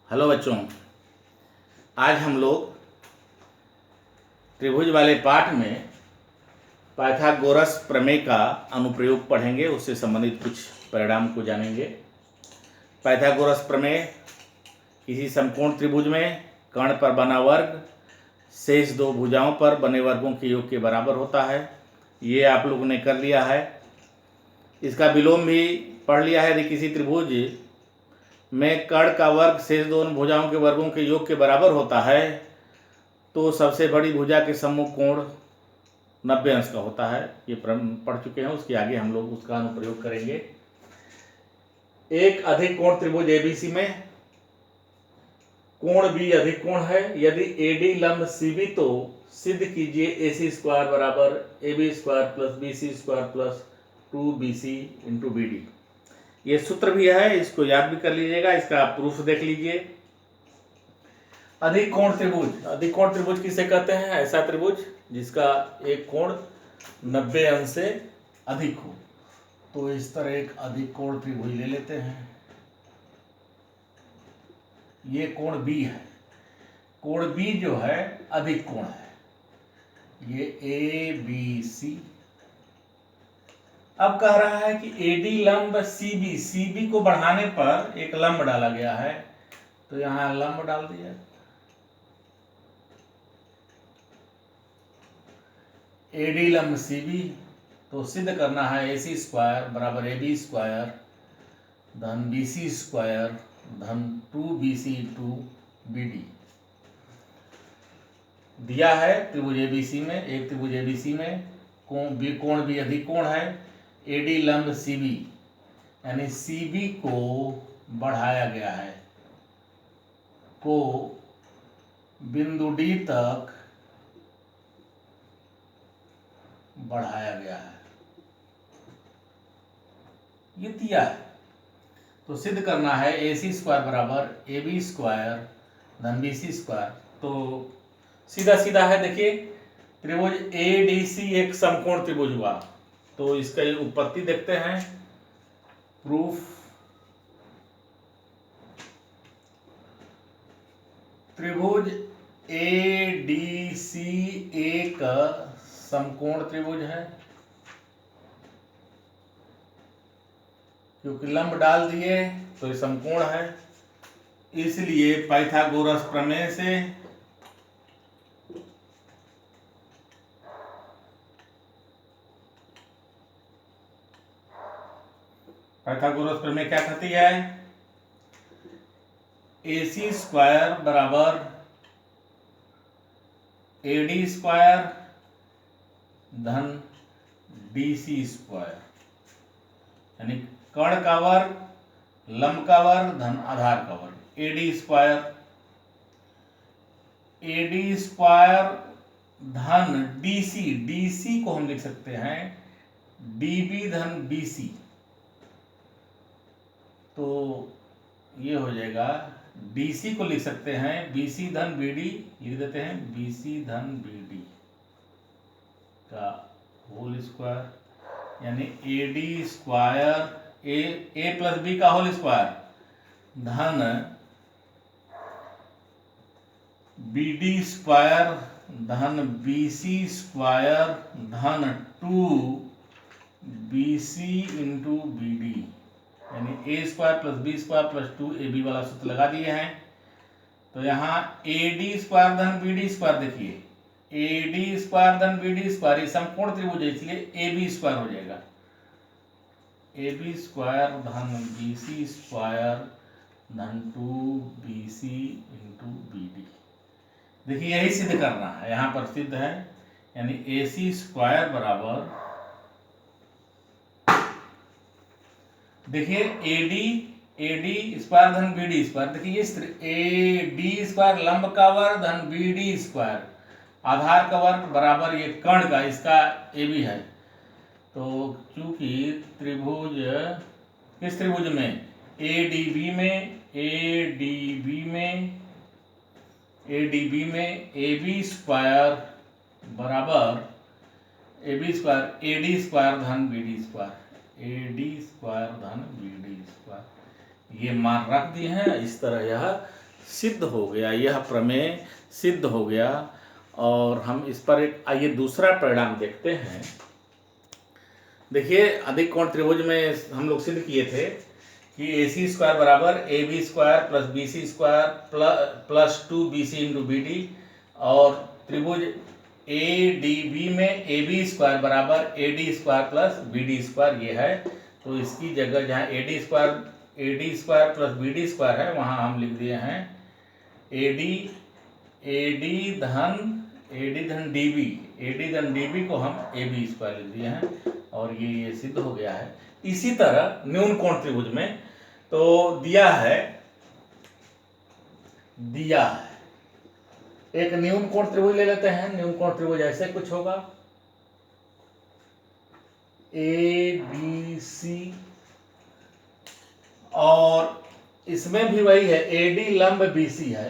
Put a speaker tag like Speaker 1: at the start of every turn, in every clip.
Speaker 1: Hello बच्चों, आज हम लोग त्रिभुज वाले पाठ में पाइथागोरस प्रमेय का अनुप्रयोग पढ़ेंगे। उससे संबंधित कुछ परिणाम को जानेंगे। पाइथागोरस प्रमेय किसी समकोण त्रिभुज में कर्ण पर बना वर्ग शेष दो भुजाओं पर बने वर्गों के योग के बराबर होता है। ये आप लोगों ने कर लिया है। इसका विलोम भी पढ़ लिया है। यदि किसी त्रिभुज में कर्ण का वर्ग शेष दोनों भुजाओं के वर्गों के योग के बराबर होता है तो सबसे बड़ी भुजा के सम्मुख कोण 90 अंश का होता है। ये पढ़ चुके हैं। उसके आगे हम लोग उसका अनुप्रयोग करेंगे। एक अधिक कोण त्रिभुज एबीसी में कोण बी अधिक कोण है। यदि एडी लंब सीबी तो सिद्ध कीजिए AC स्क्वायर बराबर AB square plus BC square plus 2BC into BD। ये सूत्र भी है, इसको याद भी कर लीजिएगा। इसका प्रूफ देख लीजिए। अधिक कोण त्रिभुज किसे कहते हैं? ऐसा त्रिभुज जिसका एक कोण 90 अंश से अधिक हो। तो इस तरह एक अधिक कोण त्रिभुज ले लेते हैं। ये कोण B है। कोण B जो है अधिक कोण है। ये ABC। अब कह रहा है कि AD लंब CB को बढ़ाने पर एक लंब डाला गया है, तो यहां लंब डाल दिया। AD लंब CB तो सिद्ध करना है AC स्क्वायर बराबर AB स्क्वायर धन BC स्क्वायर धन 2BC इंटू BD दिया है। त्रिभुज ABC में एक त्रिभुज ABC में कोण भी अधिक कोण है। AD लंब CB यानी CB को बढ़ाया गया है, को बिंदु D तक बढ़ाया गया है। ये दिया है तो सिद्ध करना है AC स्क्वायर बराबर AB स्क्वायर धन BC स्क्वायर। तो सीधा सीधा है। देखिए त्रिभुज ADC एक समकोण त्रिभुज हुआ। तो इसका उत्पत्ति देखते हैं। प्रूफ। त्रिभुज ADC एक समकोण त्रिभुज है क्योंकि लंब डाल दिए तो ये समकोण है। इसलिए पाइथागोरस प्रमेय से पाइथागोरस प्रमेय क्या कहती है? AC स्क्वायर बराबर AD स्क्वायर धन BC स्क्वायर यानी कर्ण का वर्ग लंब का वर्ग धन आधार का वर्ग AD स्क्वायर धन DC को हम लिख सकते हैं DB धन BC। तो ये हो जाएगा DC को लिख सकते हैं BC धन BD लिख देते हैं BC धन BD का होल स्क्वायर यानी AD square A plus B का होल स्क्वायर धन BD स्क्वायर धन BC स्क्वायर धन 2BC इंटू BD यानी A square plus B square plus 2AB वाला सूत्र लगा दिए हैं। तो यहाँ AD स्क्वायर धन BD स्क्वायर देखिए AD स्क्वायर धन BD स्क्वायर ये समकोण त्रिभुज है, इसलिए AB स्क्वायर हो जाएगा AB स्क्वायर धन BC स्क्वायर धन 2BC इंटू BD। देखिए यही सिद्ध करना है। यहाँ पर सिद्ध है यानी AC स्क्वायर बराबर देखिए AD स्क्वायर धन BD स्क्वायर। देखिए AD स्क्वायर लंब का वर्ग धन BD स्क्वायर आधार का वर्ग बराबर ये कर्ण का इसका AB है। तो चूंकि त्रिभुज किस त्रिभुज में ADB में AB स्क्वायर बराबर AB स्क्वायर AD स्क्वायर धन BD स्क्वायर AD स्क्वायर धन BD स्क्वायर ये मान रख दिए हैं। इस तरह यह सिद्ध हो गया, यह प्रमेय सिद्ध हो गया। और हम इस पर एक आइए दूसरा परिणाम देखते हैं। देखिए, अधिक कोण त्रिभुज में हम लोग सिद्ध किए थे कि AC स्क्वायर बराबर AB square plus BC square plus 2BC into BD, और त्रिभुज ADB में AB स्क्वायर बराबर AD square plus BD square ये है। तो इसकी जगह जहाँ AD square plus BD square है, वहाँ हम लिख दिए हैं AD धन DB को हम AB स्क्वायर लिख दिए हैं, और ये सिद्ध हो गया है। इसी तरह न्यून कोण त्रिभुज में तो दिया है एक न्यून कोण त्रिभुज ले लेते हैं। न्यून कोण त्रिभुज ऐसे कुछ होगा, ABC, और इसमें भी वही है, AD लंब BC है,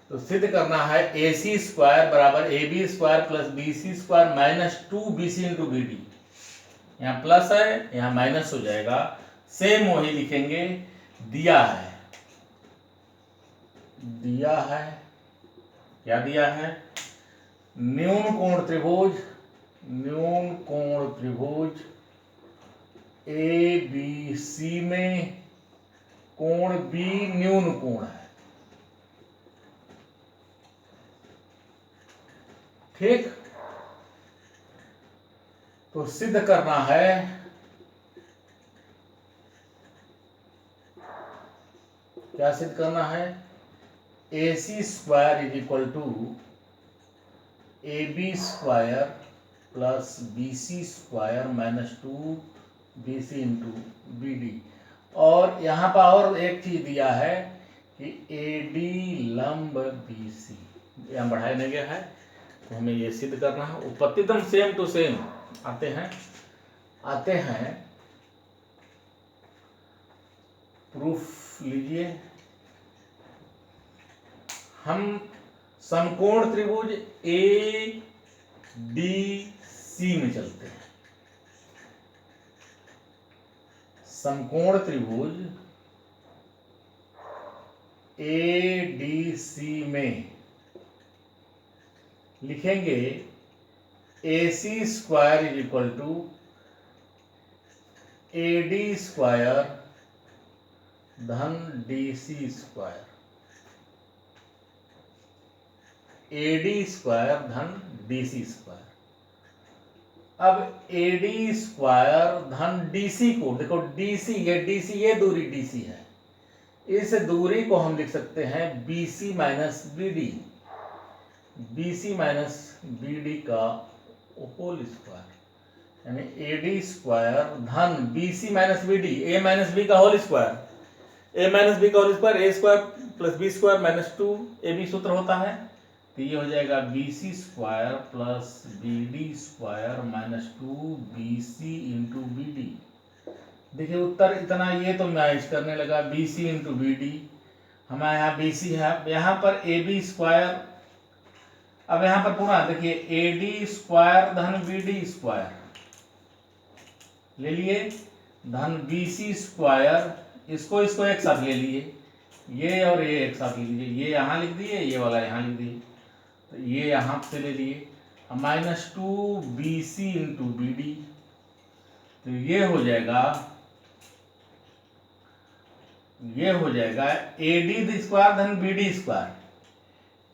Speaker 1: तो सिद्ध करना है AC स्क्वायर बराबर AB square plus BC square minus 2BC into BD। यहाँ प्लस है, यहाँ माइनस हो जाएगा, सेम वही लिखेंगे। दिया है क्या दिया है? न्यून कोण त्रिभुज ABC में कोण B न्यून कोण है, ठीक। तो सिद्ध करना है क्या सिद्ध करना है? AC square is equal to AB square plus BC square minus 2BC into BD। और यहाँ पर और एक चीज दिया है कि AD लंब BC, यहाँ बढ़ाया नहीं गया है, तो हमें ये सिद्ध करना है। उत्पत्ति एकदम सेम टू सेम आते हैं। प्रूफ लीजिए। हम समकोण त्रिभुज ADC में चलते हैं। समकोण त्रिभुज ADC में लिखेंगे AC square is equal to AD square धन DC स्क्वायर, AD स्क्वायर धन DC स्क्वायर। अब AD स्क्वायर धन DC को देखो, DC ये दूरी DC है, इस दूरी को हम लिख सकते हैं BC माइनस BD का होल स्क्वायर, यानी AD स्क्वायर धन BC minus BD, A minus B का whole square, A square plus B square minus 2AB सूत्र होता है। तो ये हो जाएगा BC square plus BD square minus 2BC into BD। देखिए उत्तर इतना, ये तो मैच करने लगा, BC इंटू BD, हमारे यहाँ BC है, यहाँ पर AB स्क्वायर। अब यहाँ पर पूरा देखिए AD स्क्वायर धन BD स्क्वायर ले लिए, धन BC स्क्वायर, इसको एक साथ ले लिए, ये और ये एक साथ ले लीजिए, ये यहाँ लिख दिए, ये वाला यहाँ लिख दिए, तो ये यहाँ से ले लिए, माइनस 2BC इंटू BD। तो ये हो जाएगा AD स्क्वायर धन BD स्क्वायर,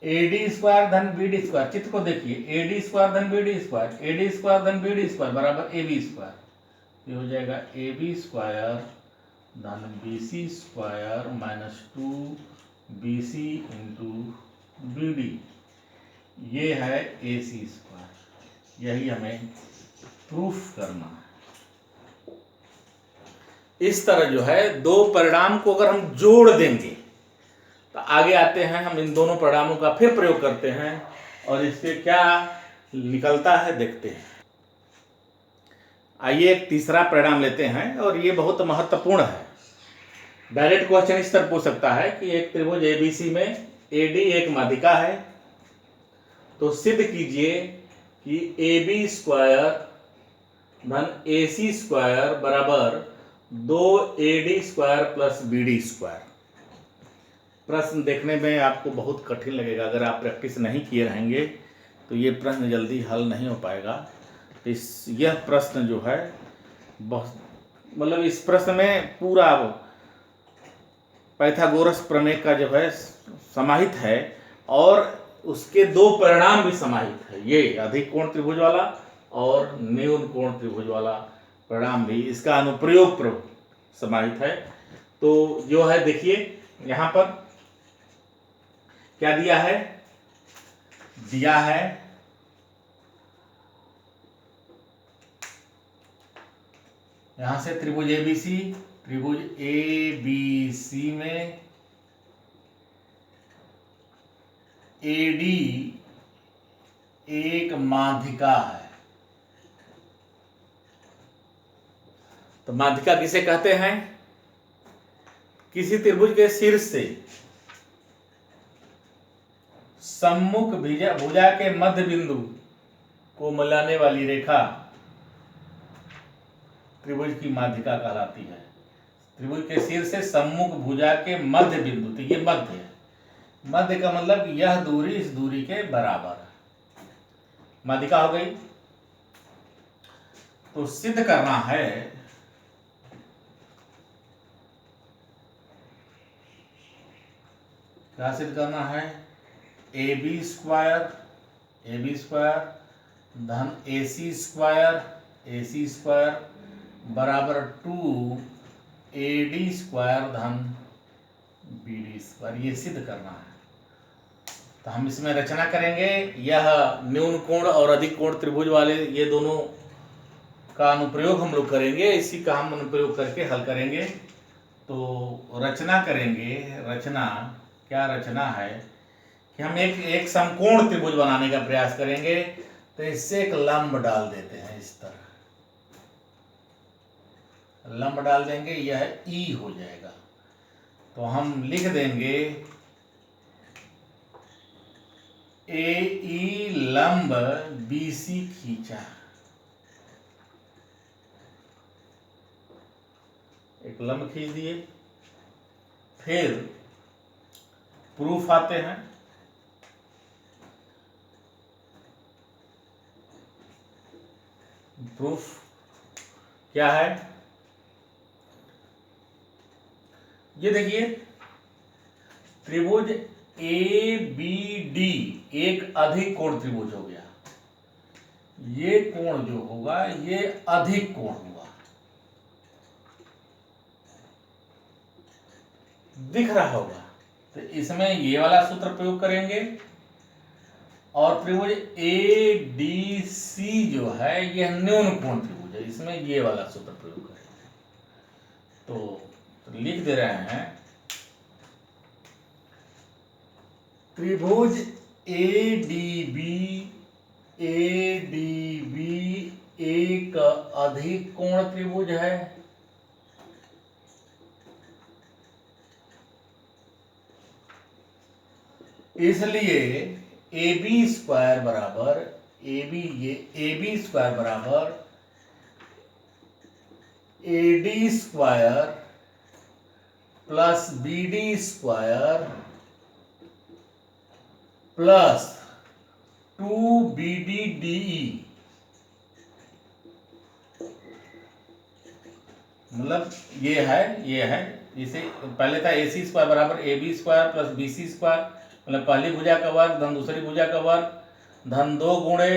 Speaker 1: AD स्क्वायर धन BD स्क्वायर, चित्र को देखिए, AD स्क्वायर धन BD स्क्वायर, AD स्क्वायर धन BD स्क्वायर बराबर AB स्क्वायर। ये हो जाएगा AB स्क्वायर धन BC square minus 2BC into BD, ये है AC स्क्वायर। यही हमें प्रूफ करना है। इस तरह जो है दो परिणाम को अगर हम जोड़ देंगे तो आगे आते हैं, हम इन दोनों परिणामों का फिर प्रयोग करते हैं और इससे क्या निकलता है देखते हैं। आइए एक तीसरा परिणाम लेते हैं और ये बहुत महत्वपूर्ण है। डायरेक्ट क्वेश्चन इस तरह पूछ सकता है कि एक त्रिभुज ABC में AD एक माध्यिका है, तो सिद्ध कीजिए कि AB स्क्वायर धन AC स्क्वायर बराबर 2AD² प्लस BD²। प्रश्न देखने में आपको बहुत कठिन लगेगा, अगर आप प्रैक्टिस नहीं किए रहेंगे तो ये प्रश्न जल्दी हल नहीं हो पाएगा। यह प्रश्न जो है बहुत, मतलब इस प्रश्न में पूरा पाइथागोरस प्रमेय का जो है समाहित है, और उसके दो परिणाम भी समाहित है। ये अधिक कोण त्रिभुज वाला और न्यून कोण त्रिभुज वाला परिणाम भी, इसका अनुप्रयोग समाहित है। तो जो है देखिए यहाँ पर क्या दिया है, दिया है यहां से त्रिभुज ABC, त्रिभुज ABC में AD एक माध्यिका है। तो माध्यिका किसे कहते हैं? किसी त्रिभुज के शीर्ष से सम्मुख भुजा के मध्य बिंदु को मिलाने वाली रेखा त्रिभुज की माध्यिका कहलाती है। त्रिभुज के शीर्ष से सम्मुख भुजा के मध्य बिंदु, तो ये मध्य है। मध्य का मतलब यह दूरी इस दूरी के बराबर है, माध्यिका हो गई। तो सिद्ध करना है क्या सिद्ध करना है, AB² धन AC² बराबर 2AD² धन BD², ये सिद्ध करना है। तो हम इसमें रचना करेंगे। यह न्यून कोण और अधिक कोण त्रिभुज वाले ये दोनों का अनुप्रयोग हम लोग करेंगे, इसी का हम अनुप्रयोग करके हल करेंगे। तो रचना करेंगे। रचना क्या रचना है कि हम एक समकोण त्रिभुज बनाने का प्रयास करेंगे। तो इससे एक लंब डाल देते हैं, इस तरह लंब डाल देंगे, यह E हो जाएगा। तो हम लिख देंगे AE लंब BC खींचा, एक लंब खींच दिए। फिर प्रूफ आते हैं। प्रूफ क्या है, ये देखिए त्रिभुज ABD एक अधिक कोण त्रिभुज हो गया। ये कोण जो होगा ये अधिक कोण हुआ, दिख रहा होगा। तो इसमें ये वाला सूत्र प्रयोग करेंगे, और त्रिभुज ADC जो है यह न्यून कोण त्रिभुज है, इसमें ये वाला सूत्र प्रयोग करेंगे। तो लिख दे रहे हैं त्रिभुज ADB एक अधिक कोण त्रिभुज है। इसलिए AB² बराबर AB² बराबर AD² plus BD² plus 2BDDE, मतलब ये है इसे पहले था AC² बराबर AB² प्लस BC², मतलब पहली भुजा का वर्ग धन दूसरी भुजा का वर्ग धन 2 गुणे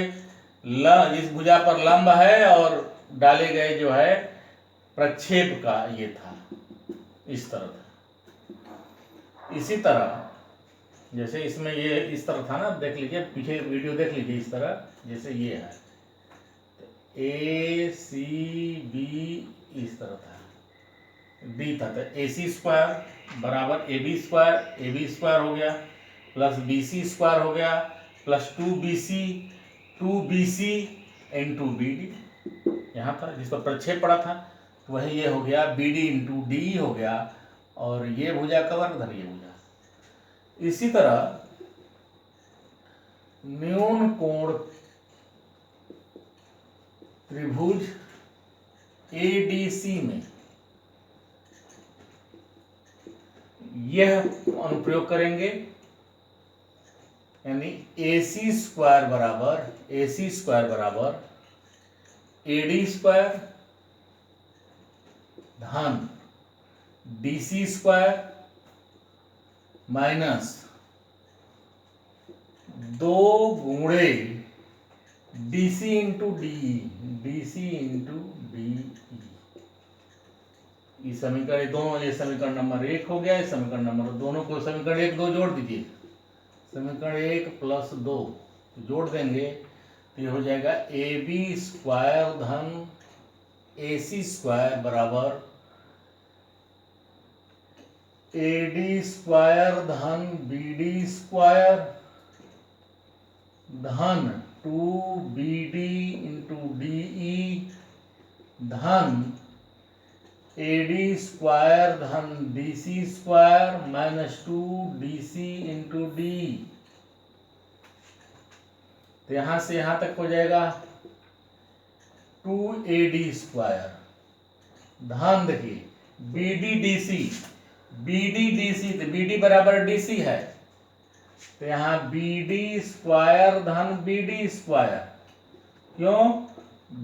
Speaker 1: इस भुजा पर लंब है और डाले गए जो है प्रक्षेप का ये था, इस तरह था। इसी तरह जैसे इसमें ये इस तरह था ना, देख लीजिए पीछे वीडियो देख लीजिए, इस तरह जैसे ये है ACB इस तरह था, B था। तो AC² बराबर AB² हो गया प्लस BC² हो गया प्लस 2BC इंटू BD, यहाँ था जिस पर प्रक्षेप पड़ा था वही ये हो गया, BD इंटू DE हो गया, और ये भुजा का वर्ग धन ये भुजा। इसी तरह न्यून कोण त्रिभुज ADC में यह अनुप्रयोग करेंगे, यानी AC स्क्वायर बराबर AD स्क्वायर धन DC स्क्वायर माइनस 2 गुणे DC इंटू DE। ये समीकरण दोनों, ये समीकरण नंबर 1 हो गया, ये समीकरण नंबर, दोनों को समीकरण 1 2 जोड़ दीजिए, समीकरण 1 प्लस 2 जोड़ देंगे तो ये हो जाएगा AB स्क्वायर धन AC स्क्वायर बराबर AD स्क्वायर धन BD स्क्वायर धन 2BD इंटू DE धन AD स्क्वायर धन DC square minus 2DC into DE। तो यहां से यहां तक हो जाएगा 2AD स्क्वायर धन, देखिए BD DC तो BD बराबर DC है, तो यहाँ BD स्क्वायर धन BD स्क्वायर, क्यों?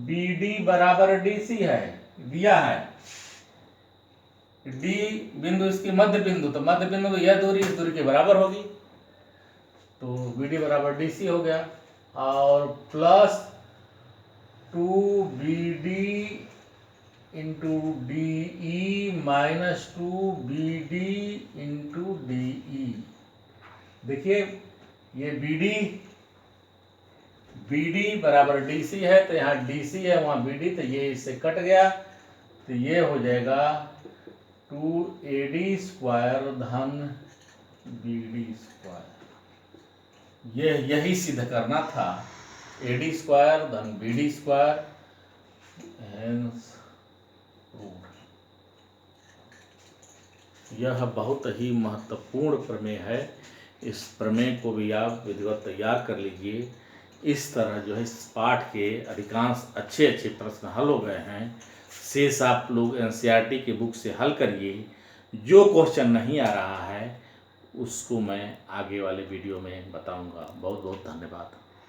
Speaker 1: BD बराबर DC है, दिया है, D बिंदु इसकी मध्य बिंदु, तो मध्य बिंदु यह दूरी इस दूरी के बराबर होगी, तो BD बराबर DC हो गया, और plus 2BD into DE minus 2BD into DE। देखिए ये BD बराबर DC है, तो यहाँ DC है वहाँ BD, तो ये इससे कट गया, तो ये हो जाएगा 2AD स्क्वायर धन BD स्क्वायर। यही सिद्ध करना था, AD स्क्वायर धन BD स्क्वायर, हेंस प्रूव्ड। यह बहुत ही महत्वपूर्ण प्रमेय है, इस प्रमेय को भी आप विधिवत तैयार कर लीजिए। इस तरह जो है इस पाठ के अधिकांश अच्छे प्रश्न हल हो गए हैं, शेष आप लोग NCERT की बुक से हल करिए। जो क्वेश्चन नहीं आ रहा है उसको मैं आगे वाले वीडियो में बताऊंगा। बहुत बहुत धन्यवाद।